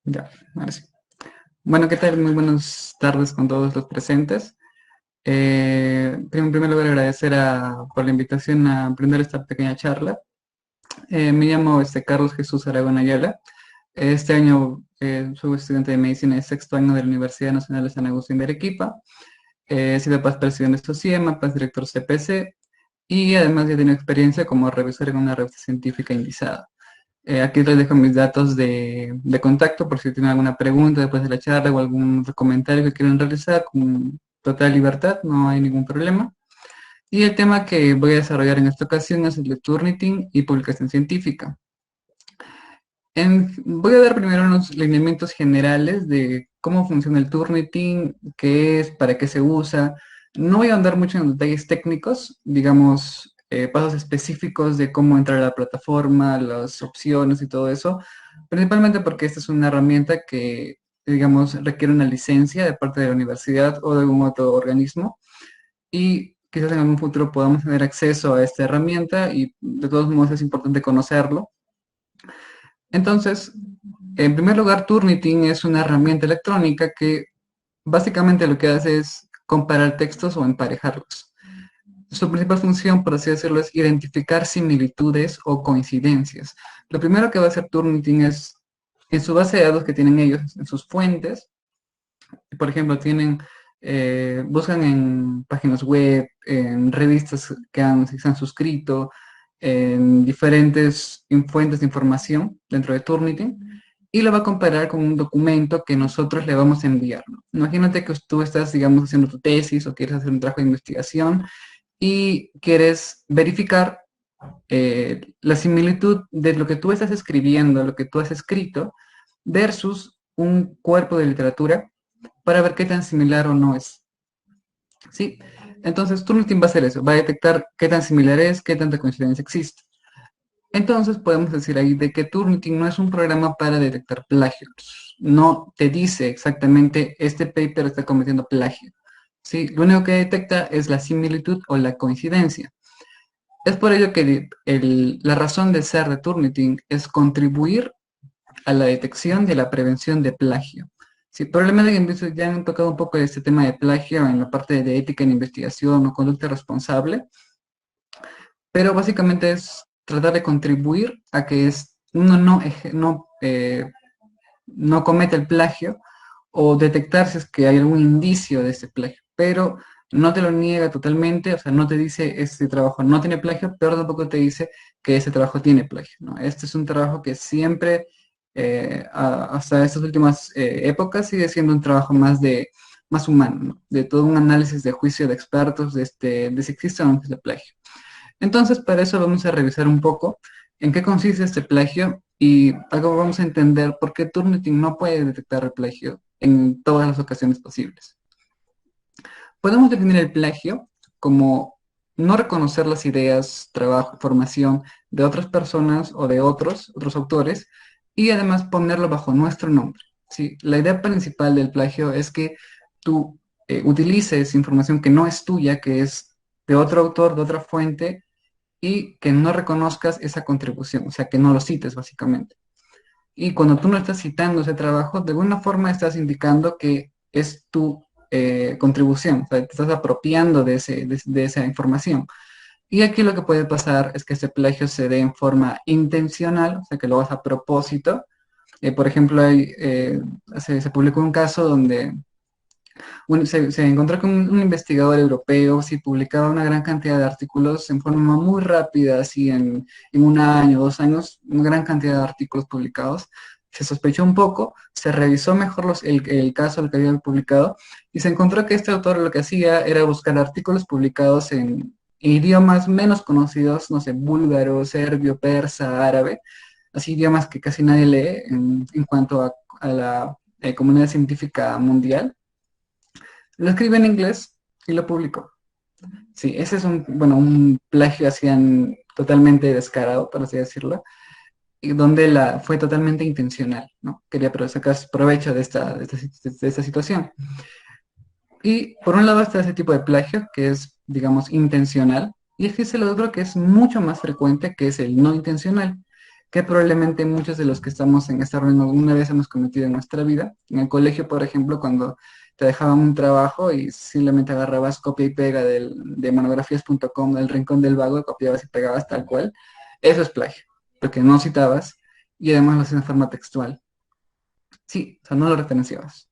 Ya, ahora sí. Bueno, ¿qué tal? Muy buenas tardes con todos los presentes. En primer lugar, agradecer por la invitación a emprender esta pequeña charla. Me llamo Carlos Jesús Aragón Ayala. Este año soy estudiante de medicina de sexto año de la Universidad Nacional de San Agustín de Arequipa. He sido paz presidente de SOCIEMA, paz director CPC y además ya tengo experiencia como revisor en una revista científica indizada. Aquí les dejo mis datos de contacto por si tienen alguna pregunta después de la charla o algún comentario que quieran realizar con total libertad, no hay ningún problema. Y el tema que voy a desarrollar en esta ocasión es el de Turnitin y publicación científica. Voy a dar primero unos lineamientos generales de cómo funciona el Turnitin, qué es, para qué se usa. No voy a andar mucho en detalles técnicos, digamos, pasos específicos de cómo entrar a la plataforma, las opciones y todo eso, principalmente porque esta es una herramienta que, digamos, requiere una licencia de parte de la universidad o de algún otro organismo y quizás en algún futuro podamos tener acceso a esta herramienta y de todos modos es importante conocerlo. Entonces, en primer lugar, Turnitin es una herramienta electrónica que básicamente lo que hace es comparar textos o emparejarlos. Su principal función, por así decirlo, es identificar similitudes o coincidencias. Lo primero que va a hacer Turnitin es, en su base de datos que tienen ellos, en sus fuentes, por ejemplo, buscan en páginas web, en revistas se han suscrito, en diferentes fuentes de información dentro de Turnitin, y lo va a comparar con un documento que nosotros le vamos a enviar, ¿no? Imagínate que tú estás, digamos, haciendo tu tesis o quieres hacer un trabajo de investigación y quieres verificar la similitud de lo que tú estás escribiendo, lo que tú has escrito, versus un cuerpo de literatura para ver qué tan similar o no es. ¿Sí? Entonces, Turnitin va a hacer eso, va a detectar qué tan similar es, qué tanta coincidencia existe. Entonces, podemos decir ahí de que Turnitin no es un programa para detectar plagios. No te dice exactamente este paper está cometiendo plagio. ¿Sí? Lo único que detecta es la similitud o la coincidencia. Es por ello que la razón de ser de Turnitin es contribuir a la detección y a la prevención de plagio. Sí, probablemente ya han tocado un poco este tema de plagio en la parte de ética en investigación o conducta responsable, pero básicamente es tratar de contribuir a que uno no cometa el plagio o detectar si es que hay algún indicio de ese plagio, pero no te lo niega totalmente, o sea, no te dice este trabajo no tiene plagio, pero tampoco te dice que ese trabajo tiene plagio, ¿no? Este es un trabajo que siempre, hasta estas últimas épocas, sigue siendo un trabajo más humano, ¿no? De todo un análisis de juicio de expertos de si existe o no existe plagio. Entonces, para eso vamos a revisar un poco en qué consiste este plagio y luego vamos a entender por qué Turnitin no puede detectar el plagio en todas las ocasiones posibles. Podemos definir el plagio como no reconocer las ideas, trabajo, formación de otras personas o de otros autores y además ponerlo bajo nuestro nombre. ¿Sí? La idea principal del plagio es que tú utilices información que no es tuya, que es de otro autor, de otra fuente, y que no reconozcas esa contribución, o sea, que no lo cites básicamente. Y cuando tú no estás citando ese trabajo, de alguna forma estás indicando que es tu contribución, o sea, te estás apropiando de esa información. Y aquí lo que puede pasar es que ese plagio se dé en forma intencional, o sea, que lo hagas a propósito. Por ejemplo, se publicó un caso donde se encontró con un investigador europeo, sí, publicaba una gran cantidad de artículos en forma muy rápida, así en un año, 2 años, una gran cantidad de artículos publicados. Se sospechó un poco, se revisó mejor el caso del que había publicado y se encontró que este autor lo que hacía era buscar artículos publicados en idiomas menos conocidos, no sé, búlgaro, serbio, persa, árabe, así idiomas que casi nadie lee en cuanto a la comunidad científica mundial. Lo escribe en inglés y lo publicó. Sí, ese es un plagio hacían totalmente descarado, por así decirlo, y donde fue totalmente intencional, ¿no? Quería sacar provecho de esta situación. Y por un lado está ese tipo de plagio, que es, digamos, intencional, y existe el otro que es mucho más frecuente, que es el no intencional, que probablemente muchos de los que estamos en esta reunión alguna vez hemos cometido en nuestra vida. En el colegio, por ejemplo, cuando te dejaban un trabajo y simplemente agarrabas copia y pega de monografías.com, del Rincón del Vago, copiabas y pegabas tal cual, eso es plagio, porque no citabas y además lo hacías en forma textual. Sí, o sea, no lo referenciabas.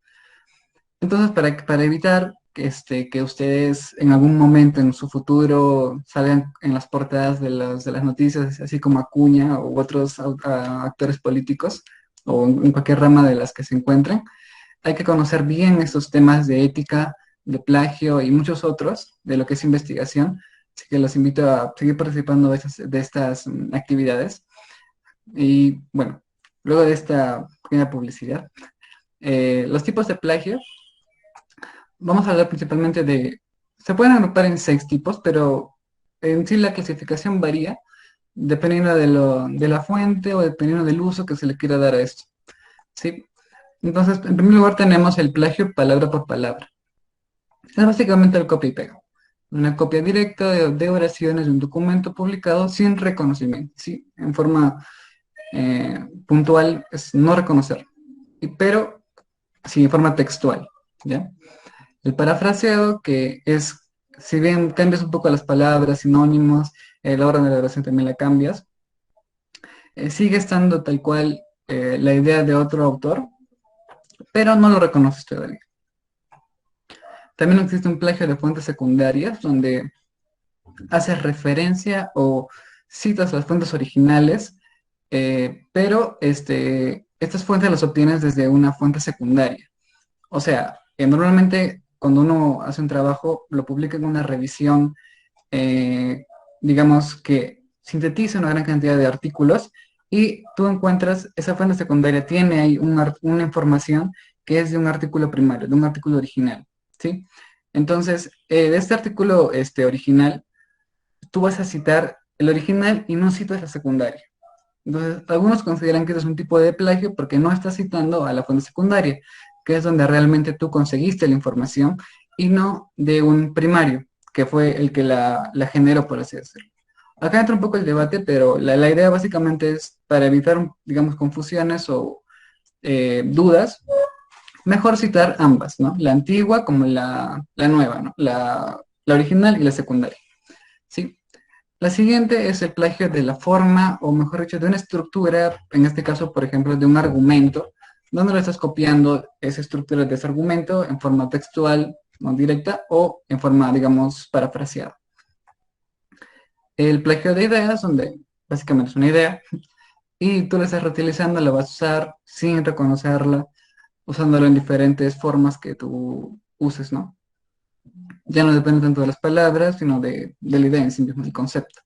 Entonces, para evitar que ustedes en algún momento en su futuro salgan en las portadas de las noticias, así como Acuña u otros actores políticos, o en cualquier rama de las que se encuentren, hay que conocer bien estos temas de ética, de plagio y muchos otros de lo que es investigación. Así que los invito a seguir participando de estas actividades. Y bueno, luego de esta pequeña publicidad, los tipos de plagio, vamos a hablar principalmente se pueden agrupar en 6 tipos, pero en sí la clasificación varía dependiendo de la fuente o dependiendo del uso que se le quiera dar a esto. ¿Sí? Entonces, en primer lugar tenemos el plagio palabra por palabra. Es básicamente el copia y pega. Una copia directa de oraciones de un documento publicado sin reconocimiento, ¿sí? En forma puntual es no reconocer, pero sí en forma textual, ¿ya? El parafraseado, que es, si bien cambias un poco las palabras, sinónimos, la orden de la oración también la cambias, sigue estando tal cual la idea de otro autor, pero no lo reconoces todavía. También existe un plagio de fuentes secundarias, donde haces referencia o citas las fuentes originales, pero estas fuentes las obtienes desde una fuente secundaria. O sea, normalmente cuando uno hace un trabajo, lo publica en una revisión, eh, digamos que sintetiza una gran cantidad de artículos y tú encuentras, esa fuente secundaria tiene ahí una información que es de un artículo primario, de un artículo original, ¿sí? Entonces, de este artículo original, tú vas a citar el original y no citas la secundaria. Entonces, algunos consideran que eso es un tipo de plagio porque no estás citando a la fuente secundaria, que es donde realmente tú conseguiste la información y no de un primario, que fue el que la generó, por así decirlo. Acá entra un poco el debate, pero la idea básicamente es para evitar, digamos, confusiones o dudas, mejor citar ambas, ¿no? La antigua como la nueva, ¿no? La original y la secundaria, ¿sí? La siguiente es el plagio de la forma, o mejor dicho, de una estructura, en este caso, por ejemplo, de un argumento, donde lo estás copiando esa estructura de ese argumento en forma textual, no directa, o en forma, digamos, parafraseada. El plagio de ideas, donde básicamente es una idea, y tú la estás reutilizando, la vas a usar sin reconocerla, usándola en diferentes formas que tú uses, ¿no? Ya no depende tanto de las palabras, sino de la idea en sí mismo, el concepto.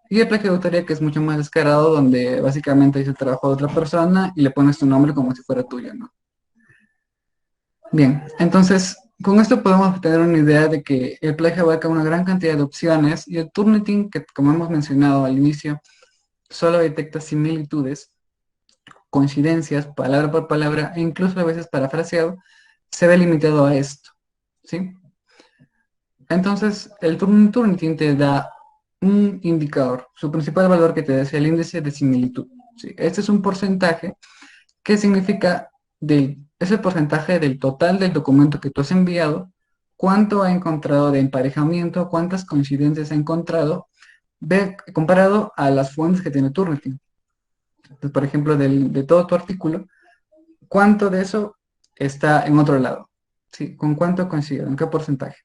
Y el plagio de autoría, que es mucho más descarado, donde básicamente dice el trabajo de otra persona y le pones tu nombre como si fuera tuyo, ¿no? Bien, entonces, con esto podemos tener una idea de que el plagio abarca una gran cantidad de opciones y el Turnitin, que como hemos mencionado al inicio, solo detecta similitudes, coincidencias, palabra por palabra, e incluso a veces parafraseado, se ve limitado a esto, ¿sí? Entonces, el Turnitin te da un indicador. Su principal valor que te da es el índice de similitud, ¿sí? Este es un porcentaje que significa es el porcentaje del total del documento que tú has enviado, cuánto ha encontrado de emparejamiento, cuántas coincidencias ha encontrado, comparado a las fuentes que tiene Turnitin. Entonces, por ejemplo, de todo tu artículo, ¿cuánto de eso está en otro lado? ¿Sí? ¿Con cuánto coincide? ¿En qué porcentaje?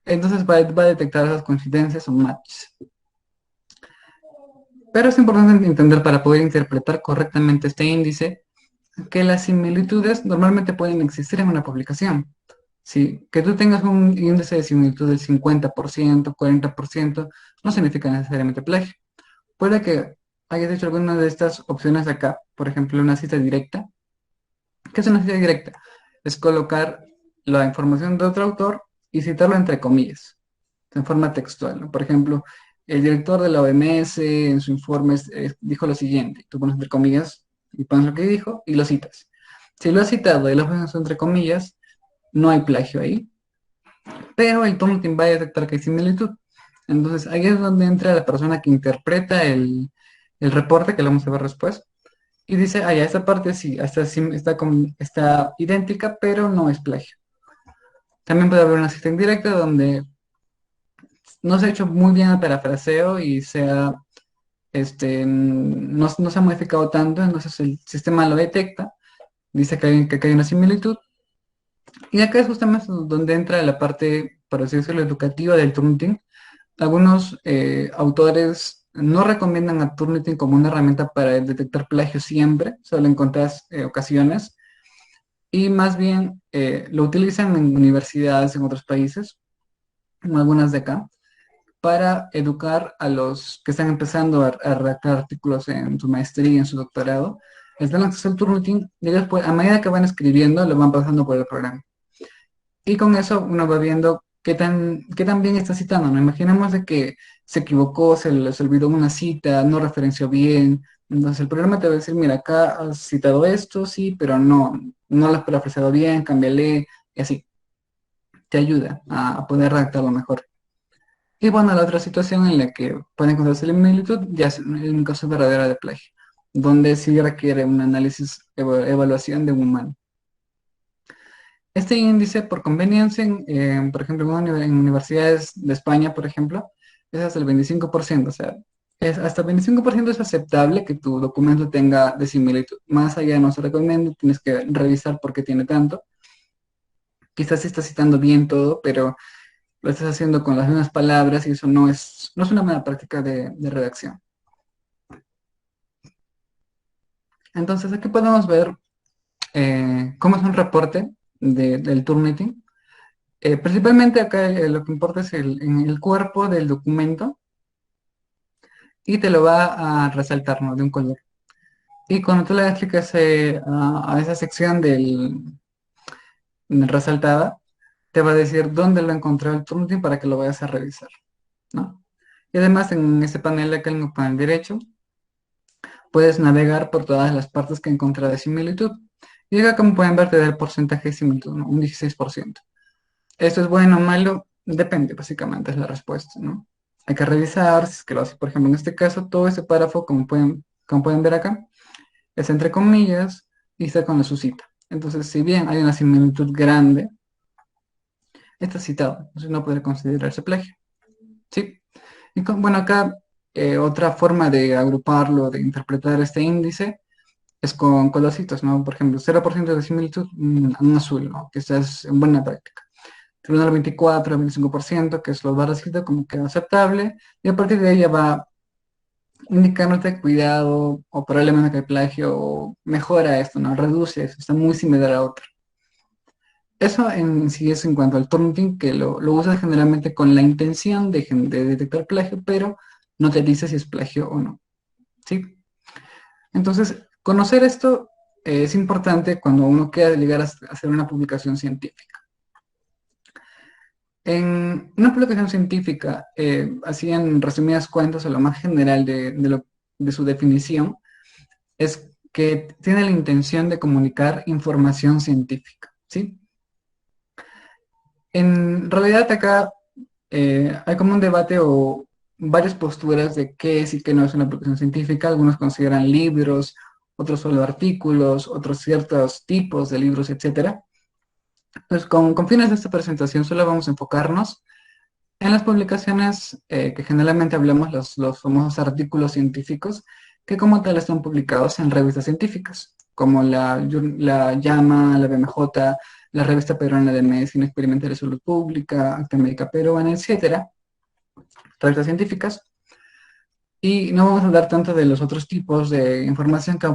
Entonces va a detectar esas coincidencias o matches. Pero es importante entender para poder interpretar correctamente este índice que las similitudes normalmente pueden existir en una publicación. ¿Sí? Que tú tengas un índice de similitud del 50%, 40%, no significa necesariamente plagio. Puede que hayas hecho alguna de estas opciones acá, por ejemplo, una cita directa. ¿Qué es una cita directa? Es colocar la información de otro autor y citarlo entre comillas, en forma textual, ¿no? Por ejemplo, el director de la OMS en su informe dijo lo siguiente, tú pones entre comillas y pones lo que dijo y lo citas. Si lo has citado y lo pones entre comillas, no hay plagio ahí, pero el Tomlin va a detectar que hay similitud. Entonces ahí es donde entra la persona que interpreta el reporte, que lo vamos a ver después, y dice, ah, ya, esta parte sí, hasta sí está idéntica, pero no es plagio. También puede haber una cita indirecta donde no se ha hecho muy bien el parafraseo y no se ha modificado tanto, entonces el sistema lo detecta, dice que hay una similitud. Y acá es justamente donde entra la parte, por así decirlo, educativa del Turnitin. Algunos autores no recomiendan a Turnitin como una herramienta para detectar plagio siempre, solo en contadas ocasiones, y más bien lo utilizan en universidades en otros países, en algunas de acá, para educar a los que están empezando a redactar artículos en su maestría, en su doctorado. Les dan acceso al Turnitin y después, a medida que van escribiendo, lo van pasando por el programa. Y con eso uno va viendo qué tan bien está citando, ¿no? Imaginemos de que se equivocó, se olvidó una cita, no referenció bien. Entonces el programa te va a decir, mira, acá has citado esto, sí, pero no lo has parafraseado bien, cámbiale, y así. Te ayuda a poder redactarlo mejor. Y bueno, la otra situación en la que puede encontrarse la similitud ya es en un caso verdadero de plagio, donde sí requiere un análisis, evaluación de un humano. Este índice, por conveniencia, por ejemplo, en universidades de España, por ejemplo, es hasta el 25%. O sea, hasta el 25% es aceptable que tu documento tenga de similitud. Más allá no se recomienda, tienes que revisar por qué tiene tanto. Quizás sí estás citando bien todo, pero lo estás haciendo con las mismas palabras y eso no es una buena práctica de redacción. Entonces, aquí podemos ver cómo es un reporte del Turnitin. Principalmente acá lo que importa es en el cuerpo del documento y te lo va a resaltar, ¿no? De un color. Y cuando tú le das clic a esa sección del resaltada, te va a decir dónde lo encontró el Turnitin para que lo vayas a revisar, ¿no? Y además en este panel, acá en el panel derecho, puedes navegar por todas las partes que encontré de similitud. Y acá, como pueden ver, te da el porcentaje de similitud, ¿no? Un 16%. ¿Esto es bueno o malo? Depende, básicamente, es la respuesta, ¿no? Hay que revisar, si es que lo hace, por ejemplo, en este caso, todo este párrafo, como pueden ver acá, es entre comillas y está con la su cita. Entonces, si bien hay una similitud grande, está citado, entonces no puede considerarse plagio, ¿sí? Y bueno, acá otra forma de agruparlo, de interpretar este índice, es con colorcitos, ¿no? Por ejemplo, 0% de similitud, en azul, ¿no? Que esta es en buena práctica. Tribunal 24, 25%, que es lo barracito, como que aceptable, y a partir de ahí ya va indicándote cuidado, o probablemente que hay plagio, o mejora esto, ¿no? Reduce eso, está muy similar a otro. Eso en sí es en cuanto al Turnitin, que lo usas generalmente con la intención de detectar plagio, pero no te dice si es plagio o no, ¿sí? Entonces, conocer esto es importante cuando uno quiera llegar a hacer una publicación científica. En una publicación científica, así en resumidas cuentas, o lo más general de su definición, es que tiene la intención de comunicar información científica, ¿sí? En realidad acá hay como un debate o varias posturas de qué es y qué no es una publicación científica. Algunos consideran libros, otros solo artículos, otros ciertos tipos de libros, etcétera. Pues con fines de esta presentación solo vamos a enfocarnos en las publicaciones que generalmente hablamos, los famosos artículos científicos, que como tal están publicados en revistas científicas, como la JAMA, la BMJ, la Revista Peruana de Medicina Experimental y Salud Pública, Acta Médica Peruana, etcétera, revistas científicas. Y no vamos a hablar tanto de los otros tipos de información que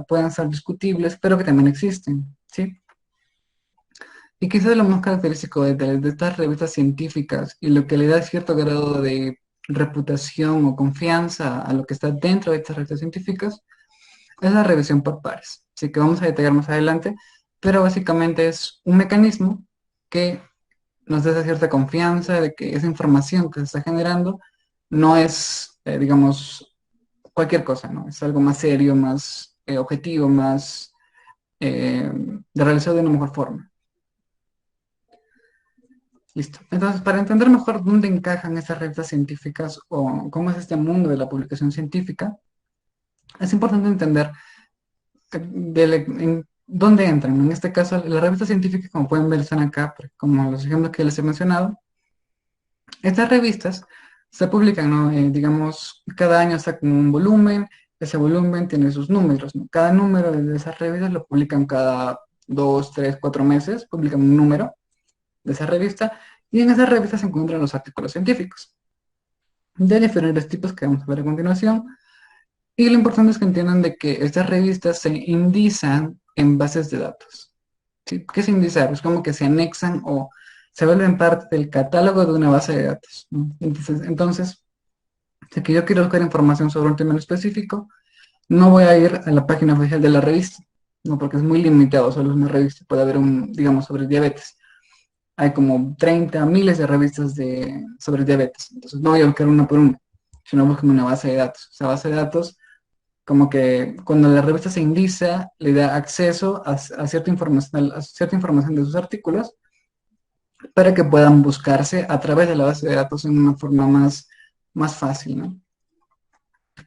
puedan ser discutibles, pero que también existen, ¿sí? Y quizás lo más característico de estas revistas científicas y lo que le da cierto grado de reputación o confianza a lo que está dentro de estas revistas científicas es la revisión por pares. Así que vamos a detallar más adelante, pero básicamente es un mecanismo que nos da cierta confianza de que esa información que se está generando no es, digamos, cualquier cosa, ¿no? Es algo más serio, más objetivo, más de realizar de una mejor forma. Listo. Entonces, para entender mejor dónde encajan estas revistas científicas o cómo es este mundo de la publicación científica, Es importante entender en dónde entran. En este caso, las revistas científicas, como pueden ver, están acá, como los ejemplos que les he mencionado. Estas revistas se publican, ¿no? Digamos, cada año sacan un volumen, ese volumen tiene sus números, ¿no? Cada número de esas revistas lo publican cada 2, 3, 4 meses, publican un número de esa revista, y en esa revista se encuentran los artículos científicos de diferentes tipos que vamos a ver a continuación. Y lo importante es que entiendan de que estas revistas se indizan en bases de datos. ¿Sí? ¿Qué es indizar? Es como que se anexan o se vuelven parte del catálogo de una base de datos, ¿no? Entonces, si que yo quiero buscar información sobre un tema en específico, no voy a ir a la página oficial de la revista, ¿no? Porque es muy limitado, solo es una revista, puede haber digamos, sobre diabetes. Hay como 30 miles de revistas sobre diabetes, entonces no voy a buscar una por una, sino busco una base de datos. Esa base de datos, como que cuando la revista se indiza, le da acceso a cierta información de sus artículos para que puedan buscarse a través de la base de datos en una forma más fácil, ¿no?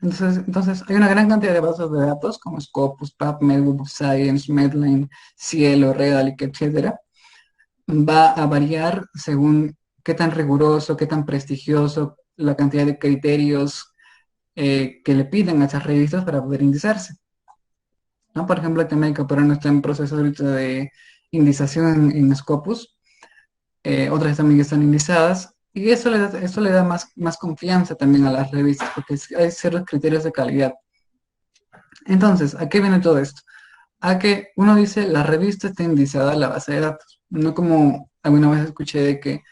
Entonces, hay una gran cantidad de bases de datos como Scopus, PubMed, Web of Science, Medline, Cielo, Redalyc, etcétera. Va a variar según qué tan riguroso, qué tan prestigioso, la cantidad de criterios que le piden a esas revistas para poder indizarse, ¿no? Por ejemplo, Temédica no está en proceso ahorita de indización en Scopus, otras también están indizadas, y eso le da más confianza también a las revistas, porque hay ciertos criterios de calidad. Entonces, ¿a qué viene todo esto? A que uno dice, la revista está indizada a la base de datos, no como alguna vez escuché de que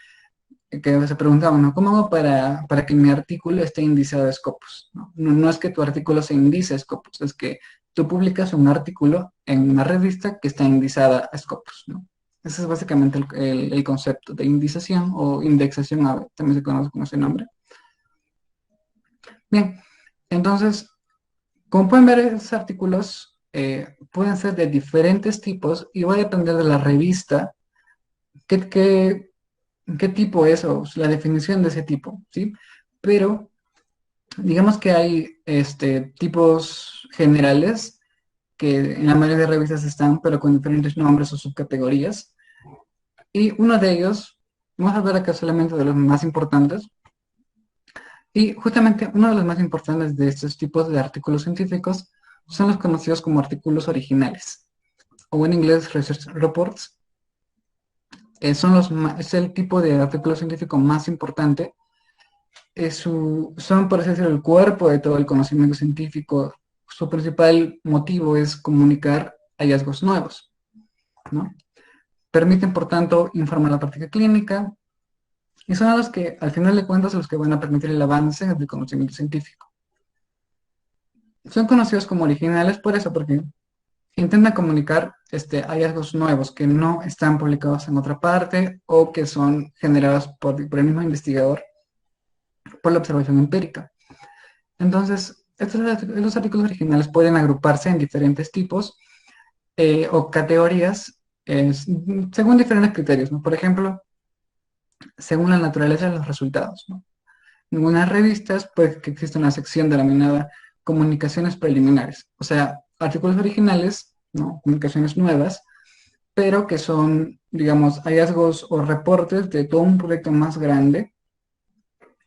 se preguntaban, ¿no? ¿Cómo hago para que mi artículo esté indizado a Scopus? ¿No? No es que tu artículo se indice a Scopus, es que tú publicas un artículo en una revista que está indizada a Scopus, ¿no? Ese es básicamente el concepto de indización o indexación, también se conoce con ese nombre. Bien, entonces, como pueden ver, esos artículos pueden ser de diferentes tipos y va a depender de la revista, qué, qué, qué tipo es o la definición de ese tipo, ¿sí? Pero digamos que hay tipos generales que en la mayoría de revistas están, pero con diferentes nombres o subcategorías. Y uno de ellos, vamos a hablar acá solamente de los más importantes. Y justamente uno de los más importantes de estos tipos de artículos científicos son los conocidos como artículos originales, o en inglés Research Reports. Es el tipo de artículo científico más importante. Son, por así decirlo, el cuerpo de todo el conocimiento científico. Su principal motivo es comunicar hallazgos nuevos, ¿no? Permiten, por tanto, informar la práctica clínica y son los que, al final de cuentas, los que van a permitir el avance del conocimiento científico. Son conocidos como originales por eso, porque intentan comunicar hallazgos nuevos que no están publicados en otra parte o que son generados por el mismo investigador por la observación empírica. Entonces, los artículos originales pueden agruparse en diferentes tipos o categorías según diferentes criterios, ¿no? Por ejemplo, según la naturaleza de los resultados, ¿no? En algunas revistas puede que exista una sección denominada comunicaciones preliminares, o sea, artículos originales, ¿no? Comunicaciones nuevas, pero que son, digamos, hallazgos o reportes de todo un proyecto más grande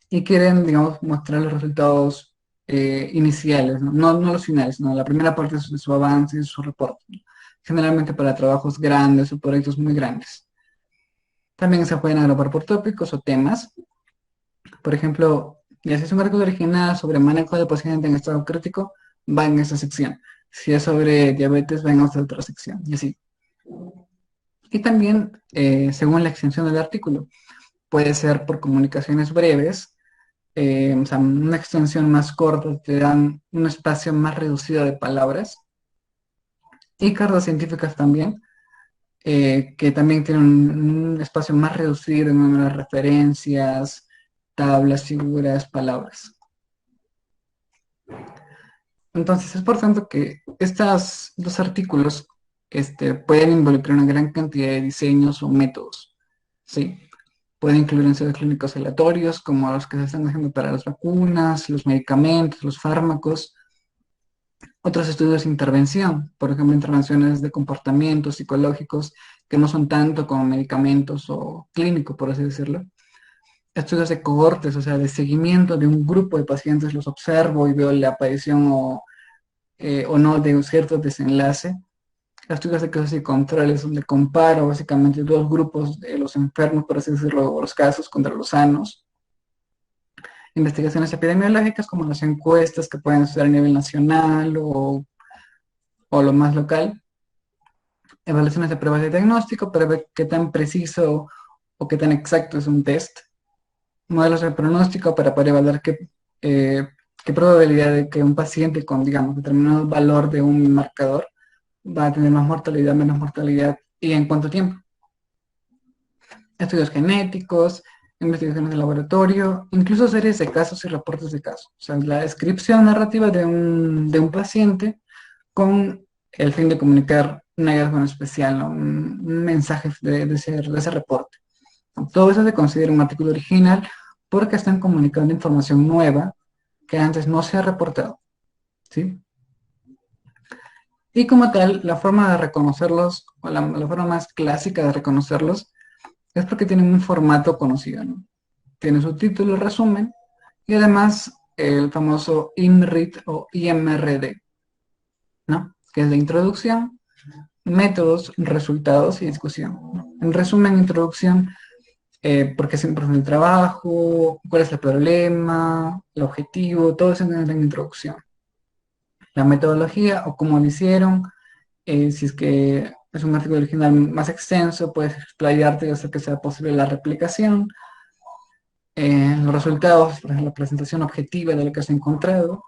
y quieren, digamos, mostrar los resultados iniciales, ¿no? No los finales, ¿no? La primera parte de su avance y su reporte, ¿no? Generalmente para trabajos grandes o proyectos muy grandes. También se pueden agrupar por tópicos o temas. Por ejemplo, ya si es un artículo original sobre manejo de paciente en estado crítico, va en esa sección. Si es sobre diabetes, va en otra sección, y así. Y también, según la extensión del artículo, puede ser por comunicaciones breves, o sea, una extensión más corta, te dan un espacio más reducido de palabras, y cartas científicas también, que también tienen un espacio más reducido en número de referencias, tablas, figuras, palabras. Entonces, es por tanto que estos dos artículos pueden involucrar una gran cantidad de diseños o métodos, ¿sí? Pueden incluir ensayos clínicos aleatorios, como los que se están haciendo para las vacunas, los medicamentos, los fármacos, Otros estudios de intervención, por ejemplo, intervenciones de comportamientos psicológicos que no son tanto como medicamentos o clínicos, por así decirlo. Estudios de cohortes, o sea, de seguimiento de un grupo de pacientes, los observo y veo la aparición o no de un cierto desenlace. Estudios de casos y controles, donde comparo básicamente dos grupos de los enfermos, por así decirlo, o los casos contra los sanos. Investigaciones epidemiológicas, como las encuestas que pueden ser a nivel nacional o lo más local. Evaluaciones de pruebas de diagnóstico para ver qué tan preciso o qué tan exacto es un test. Modelos de pronóstico para poder evaluar qué probabilidad de que un paciente con, digamos, determinado valor de un marcador va a tener más mortalidad, menos mortalidad y en cuánto tiempo. Estudios genéticos, investigaciones de laboratorio, incluso series de casos y reportes de casos. O sea, la descripción narrativa de un paciente con el fin de comunicar un hallazgo en especial, ¿no? Un mensaje de ese reporte. Todo eso se considera un artículo original porque están comunicando información nueva que antes no se ha reportado, ¿sí? Y como tal, la forma de reconocerlos, o la forma más clásica de reconocerlos, es porque tienen un formato conocido, ¿no? Tiene su título, resumen, y además el famoso IMRIT o IMRD, ¿no? Que es de introducción, métodos, resultados y discusión, ¿no? En resumen, introducción, por qué es importante el trabajo, cuál es el problema, el objetivo, todo eso en la introducción. La metodología o cómo lo hicieron, si es que es un artículo original más extenso, puedes explayarte y hacer que sea posible la replicación. Los resultados, por ejemplo, la presentación objetiva de lo que has encontrado.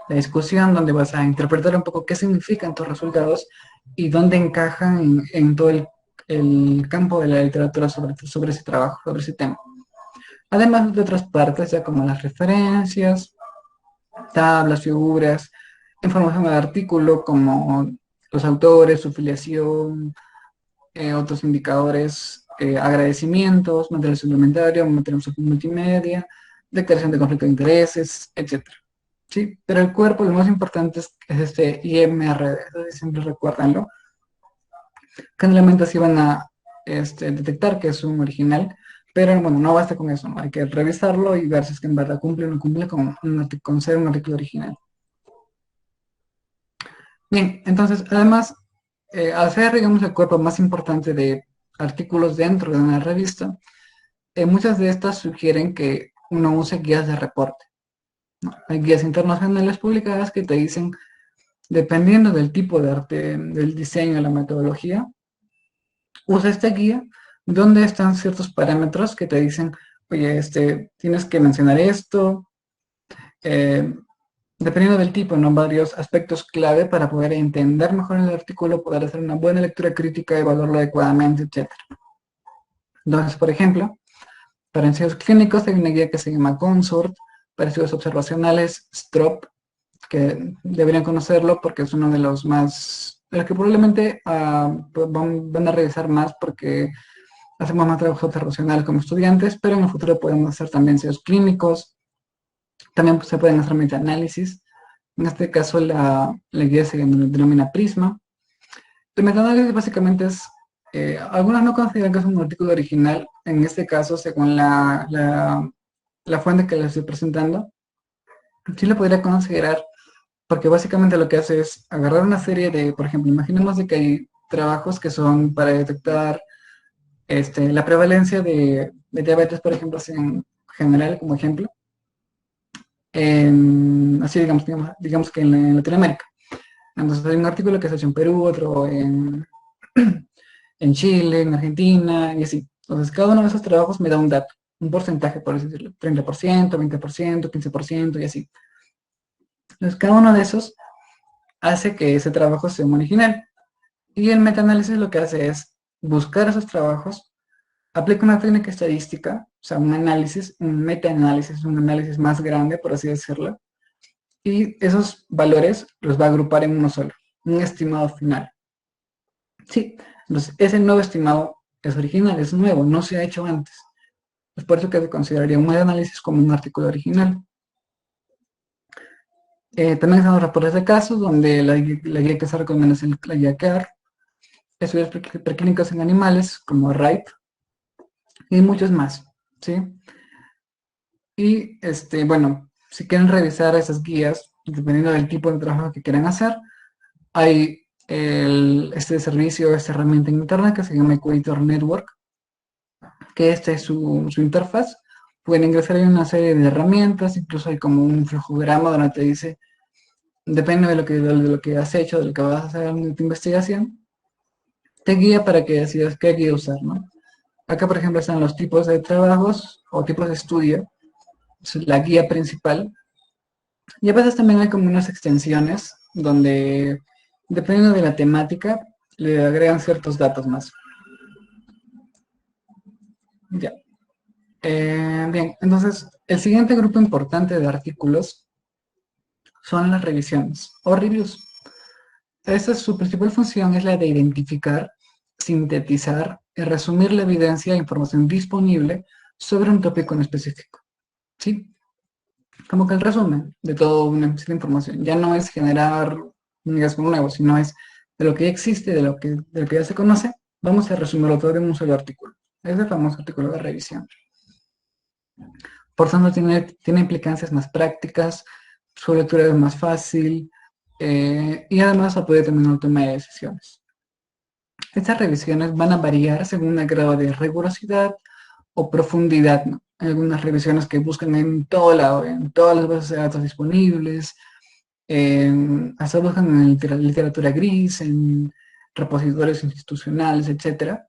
La discusión, donde vas a interpretar un poco qué significan tus resultados y dónde encajan en todo el campo de la literatura sobre ese trabajo, sobre ese tema. Además de otras partes, ya como las referencias, tablas, figuras, información del artículo, como los autores, su filiación, otros indicadores, agradecimientos, material suplementario, material multimedia, declaración de conflicto de intereses, etcétera. Sí, pero el cuerpo, lo más importante es este IMRD, entonces siempre recuérdanlo. Generalmente así van a detectar que es un original, pero bueno, no basta con eso, ¿no? Hay que revisarlo y ver si es que en verdad cumple o no cumple con ser un artículo original. Bien, entonces, además, al ser, digamos, el cuerpo más importante de artículos dentro de una revista, muchas de estas sugieren que uno use guías de reporte, ¿no? Hay guías internacionales publicadas que te dicen, dependiendo del tipo de arte, del diseño, de la metodología, usa esta guía donde están ciertos parámetros que te dicen, oye, tienes que mencionar esto, eh, dependiendo del tipo, ¿no? Varios aspectos clave para poder entender mejor el artículo, poder hacer una buena lectura crítica, evaluarlo adecuadamente, etc. Entonces, por ejemplo, para ensayos clínicos hay una guía que se llama Consort, para estudios observacionales, STROP, que deberían conocerlo porque es uno de los más, de los que probablemente pues van a revisar más porque hacemos más trabajo observacional como estudiantes, pero en el futuro podemos hacer también ensayos clínicos, también se pueden hacer metaanálisis. En este caso la guía se denomina Prisma. El metaanálisis básicamente es, algunos no consideran que es un artículo original, en este caso según la fuente que les estoy presentando, sí lo podría considerar porque básicamente lo que hace es agarrar una serie de, por ejemplo, imaginemos de que hay trabajos que son para detectar la prevalencia de diabetes, por ejemplo, así en general, como ejemplo, así digamos que en Latinoamérica. Entonces hay un artículo que se ha hecho en Perú, otro en Chile, en Argentina, y así. Entonces cada uno de esos trabajos me da un dato, un porcentaje, por así decirlo, 30%, 20%, 15% y así. Entonces cada uno de esos hace que ese trabajo sea un original. Y el metaanálisis lo que hace es buscar esos trabajos, aplica una técnica estadística, o sea, un análisis, un metaanálisis, un análisis más grande, por así decirlo, y esos valores los va a agrupar en uno solo, un estimado final. Sí, entonces ese nuevo estimado es original, es nuevo, no se ha hecho antes. Es por eso que se consideraría un metaanálisis como un artículo original. También están los reportes de casos, donde la guía que se recomienda es la guía CAR, estudios preclínicos en animales, como RIPE, y muchos más, ¿sí? Y, bueno, si quieren revisar esas guías, dependiendo del tipo de trabajo que quieran hacer, hay este servicio, esta herramienta en internet que se llama Equator Network, que esta es su interfaz. Pueden ingresar en una serie de herramientas, incluso hay como un flujograma donde te dice, depende de lo que has hecho, de lo que vas a hacer en tu investigación, te guía para que decidas qué guía usar, ¿no? Acá, por ejemplo, están los tipos de trabajos o tipos de estudio, es la guía principal, y a veces también hay como unas extensiones donde, dependiendo de la temática, le agregan ciertos datos más. Ya. Bien, entonces, el siguiente grupo importante de artículos son las revisiones o reviews. Su principal función es la de identificar, sintetizar y resumir la evidencia e información disponible sobre un tópico en específico. ¿Sí? Como que el resumen de toda una información. Ya no es generar un hallazgo nuevo, sino es de lo que ya existe, de lo que ya se conoce, vamos a resumirlo todo en un solo artículo. Es el famoso artículo de revisión. Por tanto, tiene implicancias más prácticas, su lectura es más fácil, y además apoya también el toma de decisiones. Estas revisiones van a variar según el grado de rigurosidad o profundidad, ¿no? Hay algunas revisiones que buscan en todo lado, en todas las bases de datos disponibles, hasta buscan en literatura gris, en repositorios institucionales, etcétera.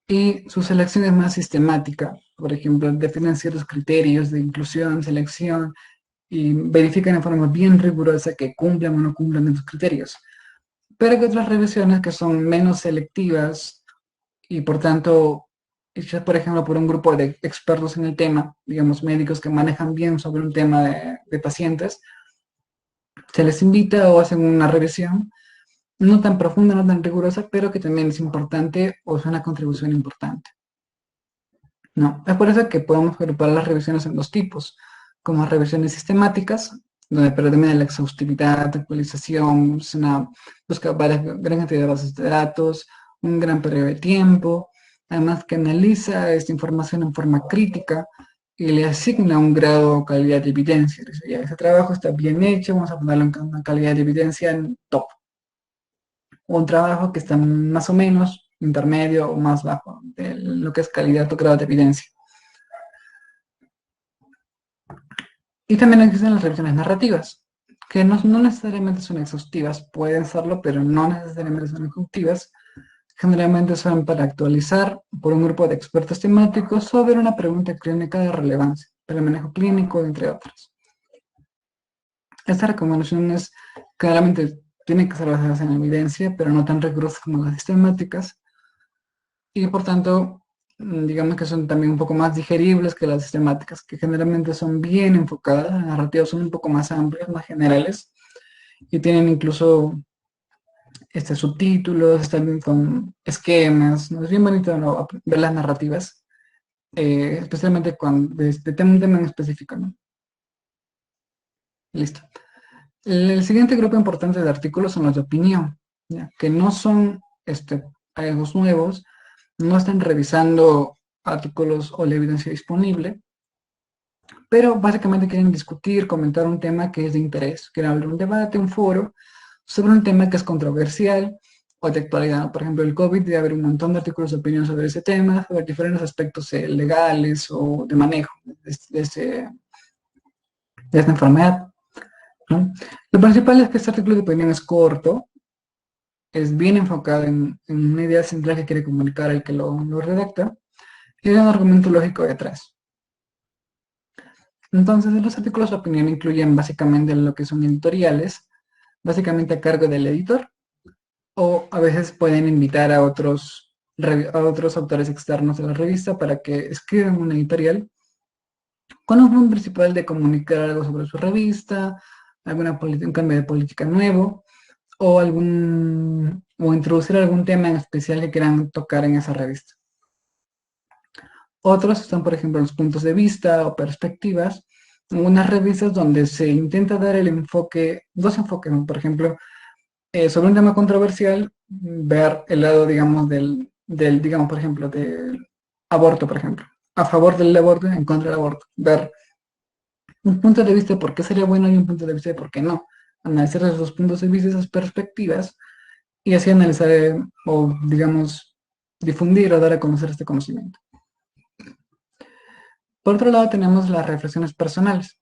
Y su selección es más sistemática. Por ejemplo, definen ciertos criterios de inclusión, selección, y verifican de forma bien rigurosa que cumplan o no cumplan esos criterios. Pero hay otras revisiones que son menos selectivas y por tanto hechas, por ejemplo, por un grupo de expertos en el tema, digamos médicos que manejan bien sobre un tema de pacientes, se les invita o hacen una revisión, no tan profunda, no tan rigurosa, pero que también es importante o es una contribución importante. No, es por eso que podemos agrupar las revisiones en dos tipos, como revisiones sistemáticas, donde predomina la exhaustividad, actualización, busca gran cantidad de bases de datos, un gran periodo de tiempo, además que analiza esta información en forma crítica y le asigna un grado o calidad de evidencia. Dice, ya, ese trabajo está bien hecho, vamos a ponerlo en una calidad de evidencia en top. O un trabajo que está más o menos intermedio o más bajo de lo que es calidad o grado de evidencia. Y también existen las revisiones narrativas, que no necesariamente son exhaustivas, pueden serlo, pero no necesariamente son exhaustivas. Generalmente son para actualizar por un grupo de expertos temáticos sobre una pregunta clínica de relevancia para el manejo clínico, entre otras. Estas recomendaciones claramente tienen que ser basadas en evidencia, pero no tan rigurosas como las sistemáticas, y por tanto, digamos que son también un poco más digeribles que las sistemáticas, que generalmente son bien enfocadas, las narrativas son un poco más amplias, más generales, y tienen incluso subtítulos, están con esquemas, ¿no? Es bien bonito, ¿no?, ver las narrativas, especialmente cuando de un tema en específico, ¿no? Listo. El siguiente grupo importante de artículos son los de opinión, ¿ya? Que no son hallazgos nuevos, no están revisando artículos o la evidencia disponible, pero básicamente quieren discutir, comentar un tema que es de interés, quieren abrir un debate, un foro, sobre un tema que es controversial o de actualidad. Por ejemplo, el COVID, debe haber un montón de artículos de opinión sobre ese tema, sobre diferentes aspectos legales o de manejo de esta enfermedad, ¿no? Lo principal es que este artículo de opinión es corto, es bien enfocado en una idea central que quiere comunicar el que lo redacta, y hay un argumento lógico detrás. Entonces, los artículos de opinión incluyen básicamente lo que son editoriales, básicamente a cargo del editor, o a veces pueden invitar a otros autores externos de la revista para que escriban una editorial con un fin principal de comunicar algo sobre su revista, un cambio de política nuevo, o introducir algún tema en especial que quieran tocar en esa revista. Otros están, por ejemplo, los puntos de vista o perspectivas, unas revistas donde se intenta dar el enfoque, dos enfoques, ¿no? Por ejemplo, sobre un tema controversial, ver el lado, digamos, digamos, por ejemplo, del aborto, por ejemplo, a favor del aborto, en contra del aborto, ver un punto de vista de por qué sería bueno y un punto de vista de por qué no, analizar esos dos puntos de vista, esas perspectivas, y así analizar o, digamos, difundir o dar a conocer este conocimiento. Por otro lado, tenemos las reflexiones personales,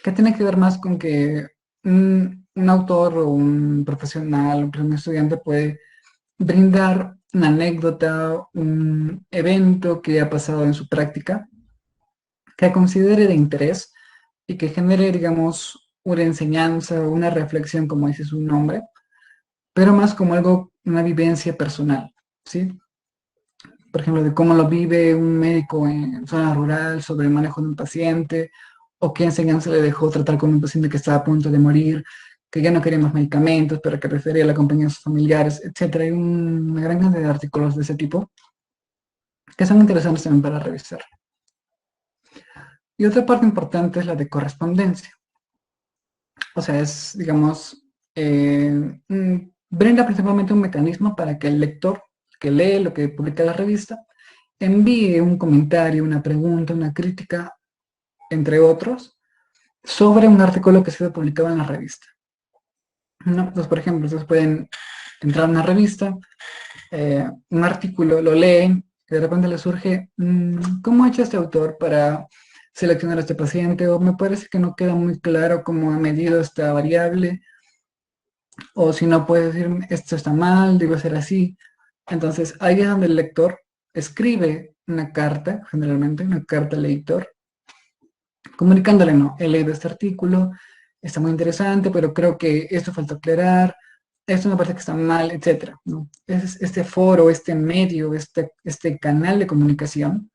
que tiene que ver más con que un autor o un profesional, un estudiante puede brindar una anécdota, un evento que ha pasado en su práctica, que considere de interés y que genere, digamos, una enseñanza o una reflexión, como dice su nombre, pero más como algo, una vivencia personal, ¿sí? Por ejemplo, de cómo lo vive un médico en zona rural sobre el manejo de un paciente, o qué enseñanza le dejó tratar con un paciente que estaba a punto de morir, que ya no quería más medicamentos, pero que prefería la compañía de sus familiares, etc. Hay una gran cantidad de artículos de ese tipo que son interesantes también para revisar. Y otra parte importante es la de correspondencia. O sea, es, digamos, brinda principalmente un mecanismo para que el lector que lee lo que publica la revista envíe un comentario, una pregunta, una crítica, entre otros, sobre un artículo que ha sido publicado en la revista, ¿no? Entonces, por ejemplo, ustedes pueden entrar a una revista, un artículo, lo leen, y de repente les surge, ¿cómo ha hecho este autor para seleccionar a este paciente? O me parece que no queda muy claro cómo ha medido esta variable, o si no puede decir, esto está mal, debe ser así. Entonces, ahí es donde el lector escribe una carta, generalmente, una carta al editor, comunicándole, no, he leído este artículo, está muy interesante, pero creo que esto falta aclarar, esto me parece que está mal, etcétera, ¿no? Es este foro, este medio, este canal de comunicación,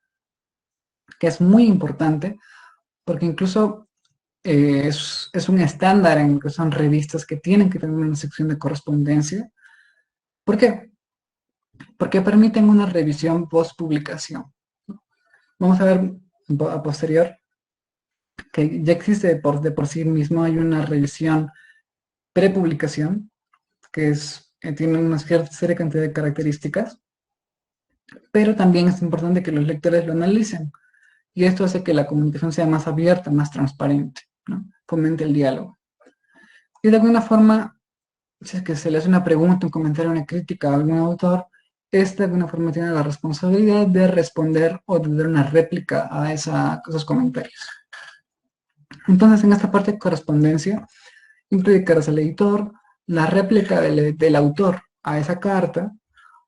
que es muy importante, porque incluso es un estándar en lo que son revistas que tienen que tener una sección de correspondencia. ¿Por qué? Porque permiten una revisión post publicación. Vamos a ver a posterior que ya existe de por sí mismo, hay una revisión prepublicación, que tiene una cierta serie cantidad de características, pero también es importante que los lectores lo analicen, y esto hace que la comunicación sea más abierta, más transparente, ¿no? Fomente el diálogo. Y de alguna forma, si es que se le hace una pregunta, un comentario, una crítica a algún autor, este de alguna forma tiene la responsabilidad de responder o de dar una réplica a esos comentarios. Entonces, en esta parte de correspondencia, incluye cartas al editor, la réplica del autor a esa carta,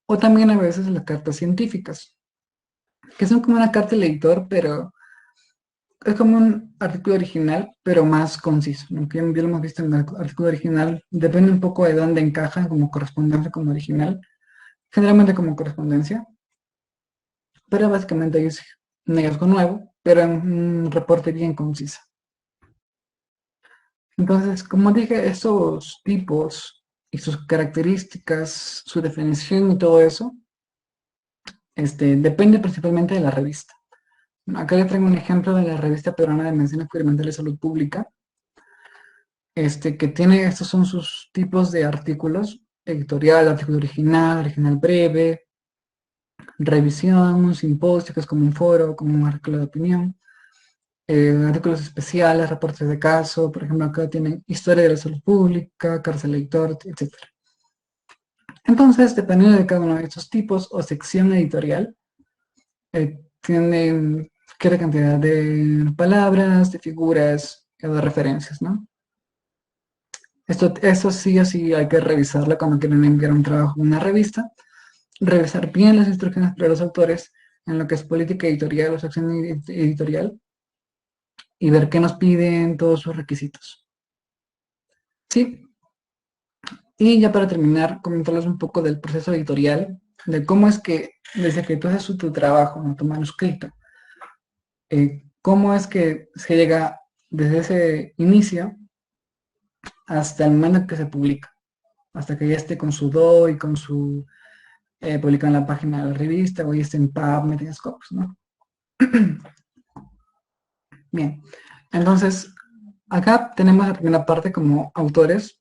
o también a veces las cartas científicas, que son como una carta al editor, pero es como un artículo original, pero más conciso, ¿no? Que ya lo hemos visto en el artículo original, depende un poco de dónde encaja como correspondencia, como original, generalmente como correspondencia, pero básicamente es un hallazgo nuevo, pero en un reporte bien conciso. Entonces, como dije, esos tipos y sus características, su definición y todo eso, depende principalmente de la revista. Acá les traigo un ejemplo de la revista peruana de Medicina Experimental y Salud Pública, que tiene, estos son sus tipos de artículos: editorial, artículo original, original breve, revisión, un simposio, que es como un foro, como un artículo de opinión, artículos especiales, reportes de caso. Por ejemplo, acá tienen historia de la salud pública, cárcel editor, etc. Entonces, dependiendo de cada uno de estos tipos o sección editorial, tienen qué cantidad de palabras, de figuras, de referencias, ¿no? Esto sí o sí hay que revisarlo cuando quieren enviar un trabajo a una revista, revisar bien las instrucciones para los autores en lo que es política editorial o sección editorial, y ver qué nos piden, todos sus requisitos. Sí, y ya para terminar, comentarles un poco del proceso editorial, de cómo es que desde que tú haces tu trabajo, ¿no? Tu manuscrito, cómo es que se llega desde ese inicio hasta el momento en que se publica, hasta que ya esté con su DOI, con su publicado en la página de la revista, o ya esté en PubMed, en Scopus, ¿no? Bien, entonces acá tenemos la primera parte como autores,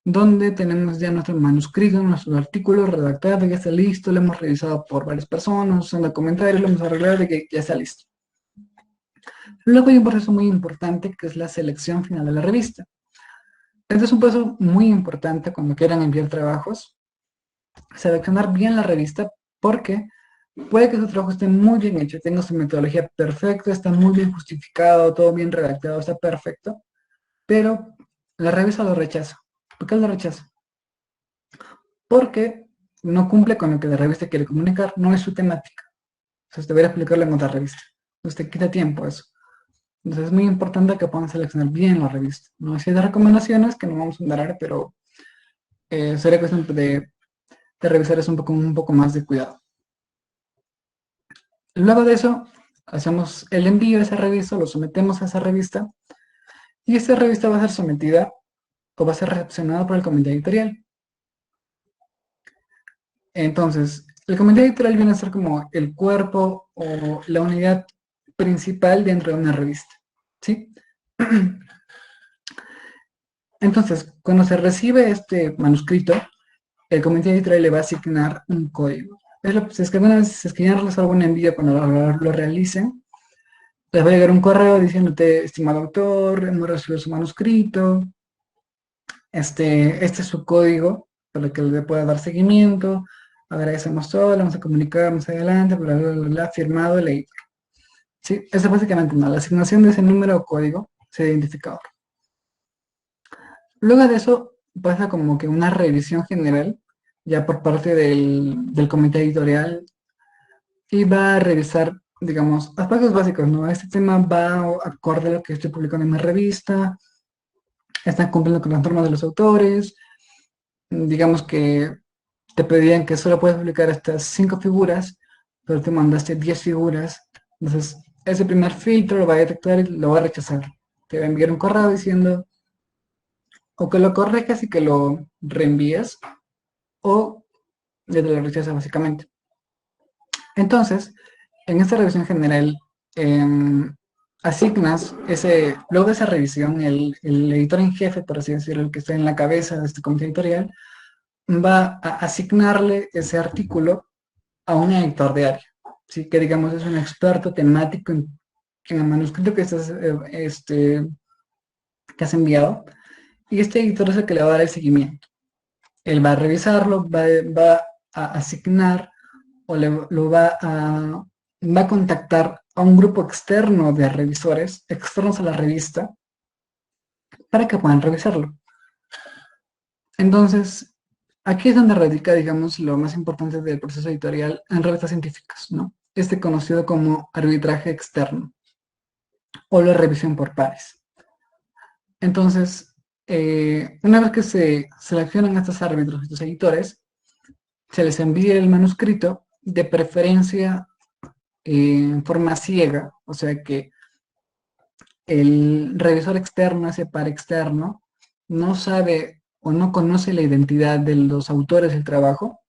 donde tenemos ya nuestro manuscrito, nuestro artículo redactado, ya está listo, lo hemos revisado por varias personas, usando comentarios, lo hemos arreglado de que ya está listo. Luego hay un proceso muy importante que es la selección final de la revista. Este es un paso muy importante cuando quieran enviar trabajos, seleccionar bien la revista, porque puede que su trabajo esté muy bien hecho, tenga su metodología perfecta, está muy bien justificado, todo bien redactado, está perfecto, pero la revista lo rechaza. ¿Por qué lo rechaza? Porque no cumple con lo que la revista quiere comunicar, no es su temática. Entonces debería explicarlo en otra revista. Entonces te quita tiempo eso. Entonces es muy importante que puedan seleccionar bien la revista. No hay ciertas recomendaciones que no vamos a dar ahora, pero sería cuestión de revisar eso un poco más de cuidado. Luego de eso, hacemos el envío de esa revista, lo sometemos a esa revista, y esta revista va a ser sometida o va a ser recepcionada por el comité editorial. Entonces, el comité editorial viene a ser como el cuerpo o la unidad principal dentro de una revista, ¿sí? Entonces, cuando se recibe este manuscrito, el comité editorial le va a asignar un código. Si es que alguna vez, si es que ya realizó algún envío, cuando lo realicen, les va a llegar un correo diciéndote, estimado autor, hemos recibido su manuscrito, este es su código para que le pueda dar seguimiento, agradecemos todo, le vamos a comunicar más adelante, bla, bla, bla, bla, firmado el editor. Sí, eso es básicamente la asignación de ese número o código, ese identificador. Luego de eso pasa como que una revisión general, ya por parte del comité editorial, y va a revisar, digamos, aspectos básicos, ¿no? Este tema va acorde a lo que estoy publicando en mi revista, están cumpliendo con las normas de los autores, digamos que te pedían que solo puedes publicar estas 5 figuras, pero te mandaste 10 figuras, entonces ese primer filtro lo va a detectar y lo va a rechazar. Te va a enviar un correo diciendo o que lo corrijas y que lo reenvíes, o ya te lo rechaza básicamente. Entonces, en esta revisión general, asignas luego de esa revisión, el editor en jefe, por así decirlo, el que está en la cabeza de este comité editorial, va a asignarle ese artículo a un editor de área, ¿sí? Que digamos es un experto temático en el manuscrito que has enviado, y este editor es el que le va a dar el seguimiento. Él va a revisarlo, va a asignar o va a contactar a un grupo externo de revisores, externos a la revista, para que puedan revisarlo. Entonces, aquí es donde radica, digamos, lo más importante del proceso editorial en revistas científicas, ¿no? Este conocido como arbitraje externo o la revisión por pares. Entonces, una vez que se seleccionan estos árbitros, estos editores, se les envía el manuscrito, de preferencia en forma ciega, o sea que el revisor externo, ese par externo, no sabe o no conoce la identidad de los autores del trabajo,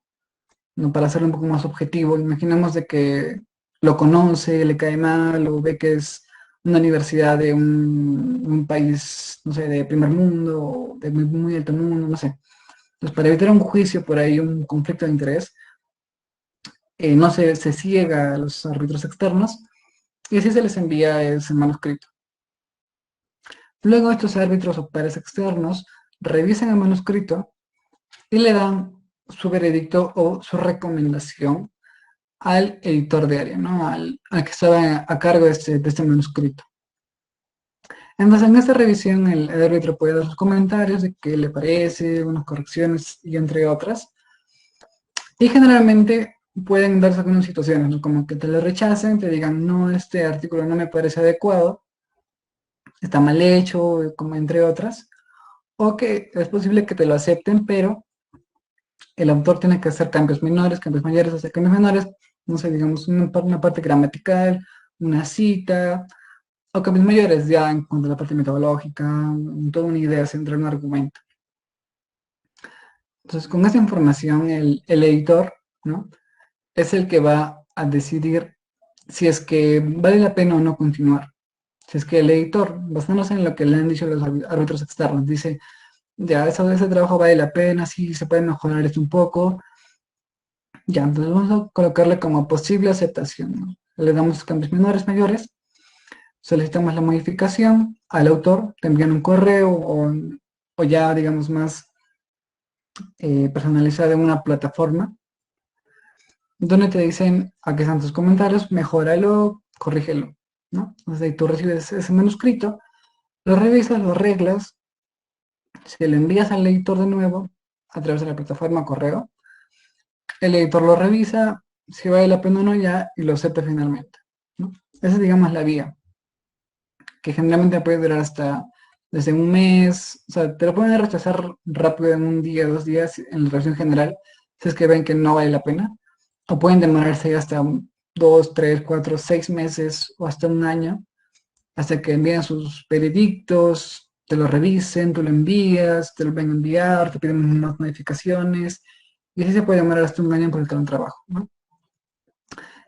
¿no? Para hacerlo un poco más objetivo, imaginemos de que lo conoce, le cae mal, o ve que es una universidad de un país, no sé, de primer mundo, o de muy alto mundo, no sé. Entonces, para evitar un juicio por ahí, un conflicto de interés, no se ciega a los árbitros externos, y así se les envía ese manuscrito. Luego estos árbitros o pares externos revisan el manuscrito y le dan su veredicto o su recomendación al editor de área, ¿no? Al que estaba a cargo de este manuscrito. Entonces, en esta revisión, el árbitro puede dar sus comentarios de qué le parece, unas correcciones y entre otras. Y generalmente pueden darse algunas situaciones, ¿no? Como que te lo rechacen, te digan, no, este artículo no me parece adecuado, está mal hecho, como entre otras. O que es posible que te lo acepten, pero el autor tiene que hacer cambios menores, cambios mayores, hacer cambios menores, no sé, digamos, una parte gramatical, una cita, o cambios mayores ya en cuanto a la parte metodológica, toda una idea central, un argumento. Entonces, con esa información, el editor, ¿no? Es el que va a decidir si es que vale la pena o no continuar. Si es que el editor, basándose en lo que le han dicho los árbitros externos, dice, ya, ese trabajo vale la pena, sí, se puede mejorar esto un poco, ya, entonces vamos a colocarle como posible aceptación, ¿no? Le damos cambios menores, mayores, solicitamos la modificación al autor, te envían un correo o ya, digamos, más personalizado en una plataforma, donde te dicen, aquí están tus comentarios, mejóralo, corrígelo, ¿no? Entonces ahí tú recibes ese manuscrito, lo revisas, lo arreglas, se lo envías al editor de nuevo a través de la plataforma correo, el editor lo revisa, si vale la pena o no ya, y lo acepta finalmente, ¿no? Esa es, digamos, la vía, que generalmente puede durar hasta desde un mes, o sea, te lo pueden rechazar rápido en un día, 2 días, en la revisión general, si es que ven que no vale la pena, o pueden demorarse hasta 2, 3, 4, 6 meses o hasta un año, hasta que envíen sus veredictos, te lo revisen, tú lo envías, te lo ven a enviar, te piden unas modificaciones, y así se puede demorar hasta un año por el trabajo, ¿no?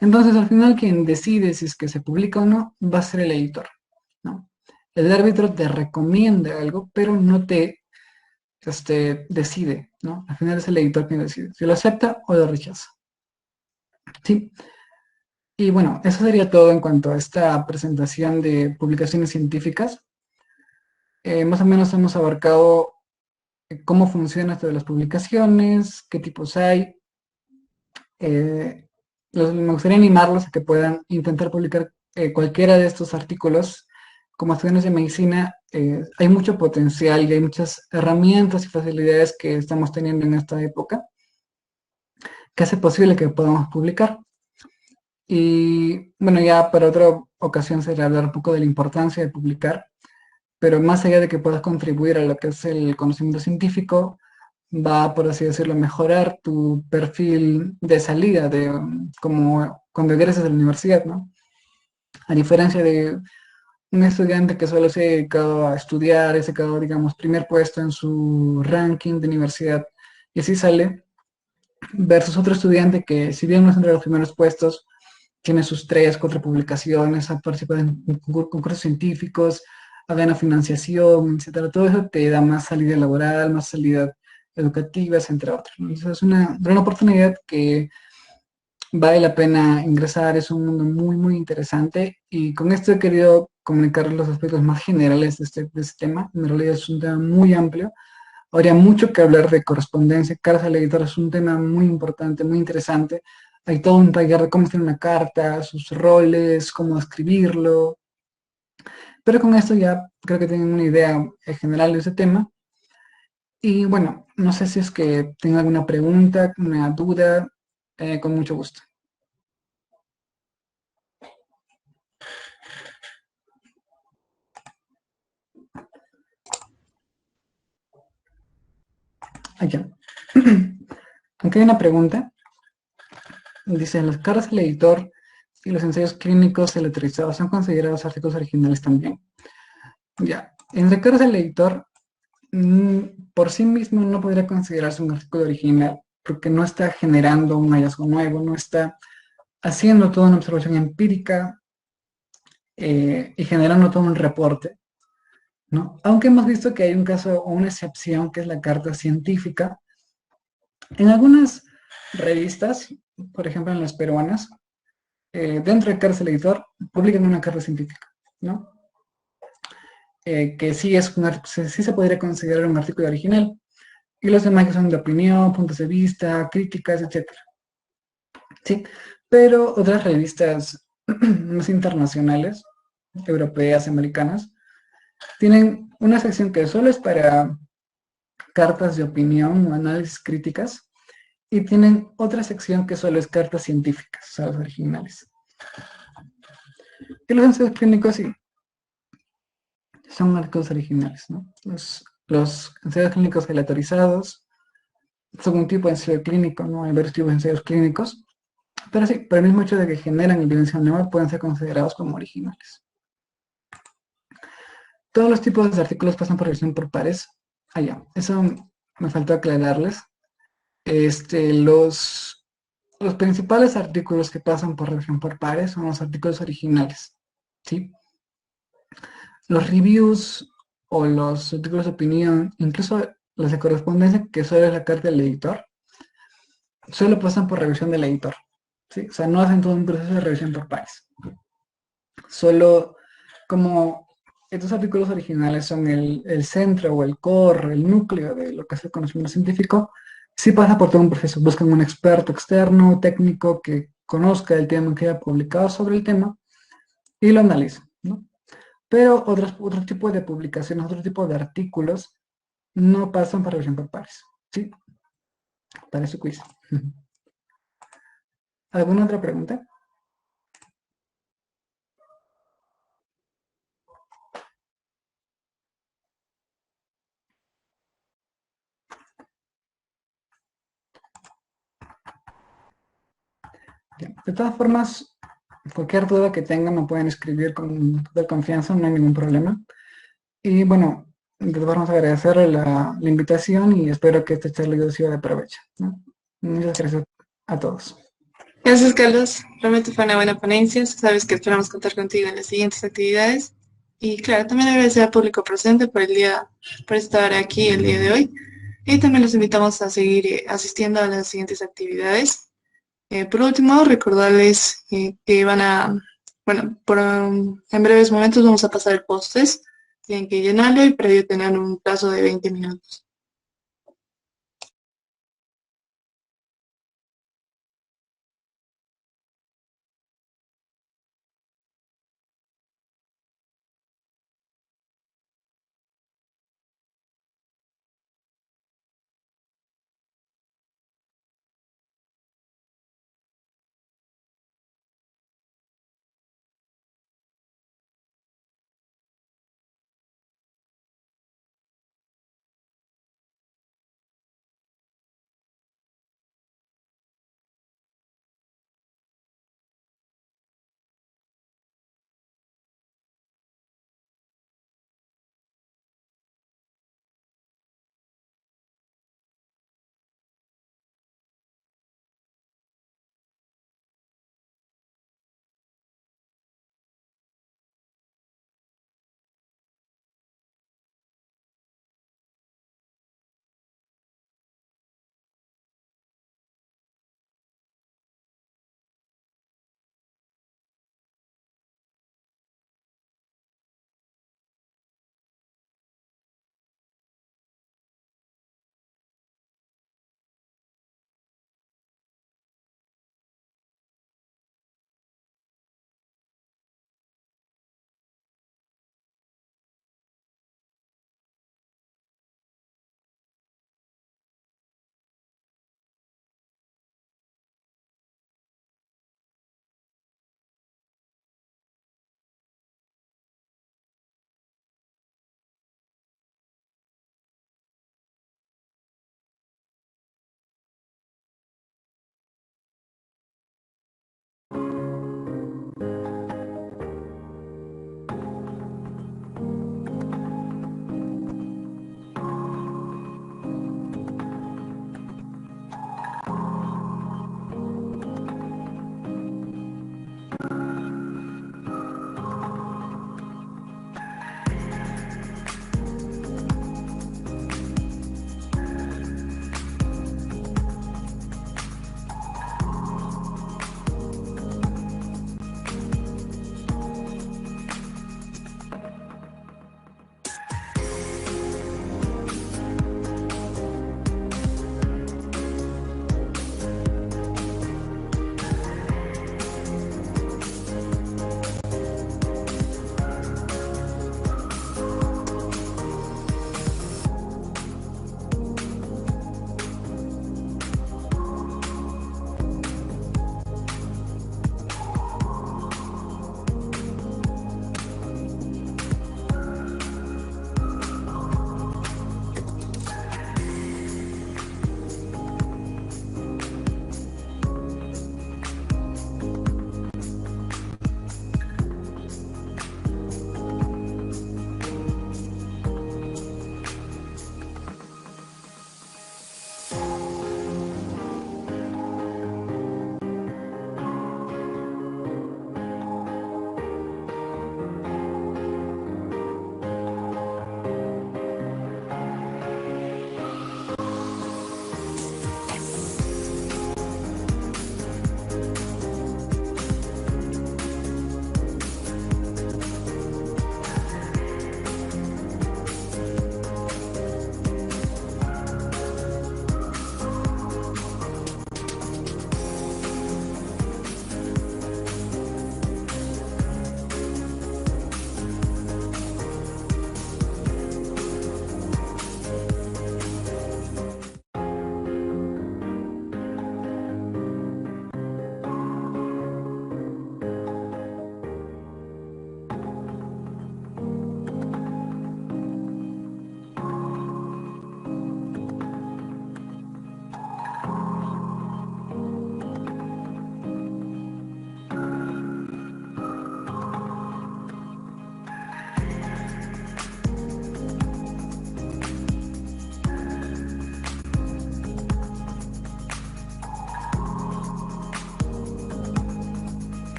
Entonces, al final, quien decide si es que se publica o no, va a ser el editor, ¿no? El árbitro te recomienda algo, pero no te decide, ¿no? Al final es el editor quien decide si lo acepta o lo rechaza, ¿sí? Y bueno, eso sería todo en cuanto a esta presentación de publicaciones científicas. Más o menos hemos abarcado cómo funciona esto de las publicaciones, qué tipos hay. Eh, Me gustaría animarlos a que puedan intentar publicar cualquiera de estos artículos. Como estudiantes de medicina, hay mucho potencial y hay muchas herramientas y facilidades que estamos teniendo en esta época que hace posible que podamos publicar. Y bueno, ya para otra ocasión será hablar un poco de la importancia de publicar, pero más allá de que puedas contribuir a lo que es el conocimiento científico, va, por así decirlo, a mejorar tu perfil de salida, de como cuando egresas de la universidad, ¿no? A diferencia de un estudiante que solo se ha dedicado a estudiar, se quedado, digamos, primer puesto en su ranking de universidad, y así sale, versus otro estudiante que, si bien no es entre los primeros puestos, tiene sus 3, 4 publicaciones, ha participado en concursos científicos, ha ganado financiación, etcétera. Todo eso te da más salida laboral, más salida educativa, entre otros, ¿no? Entonces es una gran oportunidad que vale la pena ingresar, es un mundo muy, muy interesante y con esto he querido comunicar los aspectos más generales de este tema. En realidad es un tema muy amplio. Habría mucho que hablar de correspondencia, cartas al editor es un tema muy importante, muy interesante. Hay todo un taller de cómo hacer una carta, sus roles, cómo escribirlo. Pero con esto ya creo que tienen una idea general de ese tema. Y bueno, no sé si es que tienen alguna pregunta, una duda, con mucho gusto. Allá. Aquí hay una pregunta. Dice, las cartas al editor y los ensayos clínicos selectorizados son considerados artículos originales también. Ya, entre cartas al editor, por sí mismo no podría considerarse un artículo original, porque no está generando un hallazgo nuevo, no está haciendo toda una observación empírica y generando todo un reporte, ¿no? Aunque hemos visto que hay un caso o una excepción, que es la carta científica. En algunas revistas, por ejemplo en las peruanas, dentro de Cartas al Editor, publican una carta científica, ¿no? Que sí, sí se podría considerar un artículo original. Y los demás que son de opinión, puntos de vista, críticas, etcétera. Sí, pero otras revistas más internacionales, europeas, americanas, tienen una sección que solo es para cartas de opinión o análisis críticas y tienen otra sección que solo es cartas científicas, o sea, las originales. Y los ensayos clínicos sí, son artículos originales, ¿no? Los ensayos clínicos aleatorizados son un tipo de ensayo clínico, ¿no? Hay varios tipos de ensayos clínicos, pero sí, por el mismo hecho de que generan evidencia nueva, pueden ser considerados como originales. Todos los tipos de artículos pasan por revisión por pares. Ya, eso me faltó aclararles. Los principales artículos que pasan por revisión por pares son los artículos originales, ¿sí? los reviews o los artículos de opinión, incluso las de correspondencia, que solo es la carta del editor, solo pasan por revisión del editor, ¿sí? O sea, no hacen todo un proceso de revisión por pares. Solo como estos artículos originales son el centro o el core, el núcleo de lo que es el conocimiento científico, sí pasa por todo un proceso. Buscan un experto externo, técnico, que conozca el tema, que haya publicado sobre el tema y lo analiza, ¿no? Pero otro tipo de publicaciones, otro tipo de artículos no pasan por revisión por pares, ¿sí? Para su quiz. ¿Alguna otra pregunta? Bien. De todas formas, cualquier duda que tengan me pueden escribir con toda confianza, no hay ningún problema. Y bueno, de todas formas agradecerle la invitación y espero que este charla haya sido de provecho, ¿no? Muchas gracias a todos. Gracias, Carlos. Realmente fue una buena ponencia. Sabes que esperamos contar contigo en las siguientes actividades. Y claro, también agradecer al público presente por estar aquí el día de hoy. Y también los invitamos a seguir asistiendo a las siguientes actividades. Por último, recordarles que en breves momentos vamos a pasar el post-test. Tienen que llenarlo y para ello tener un plazo de 20 minutos.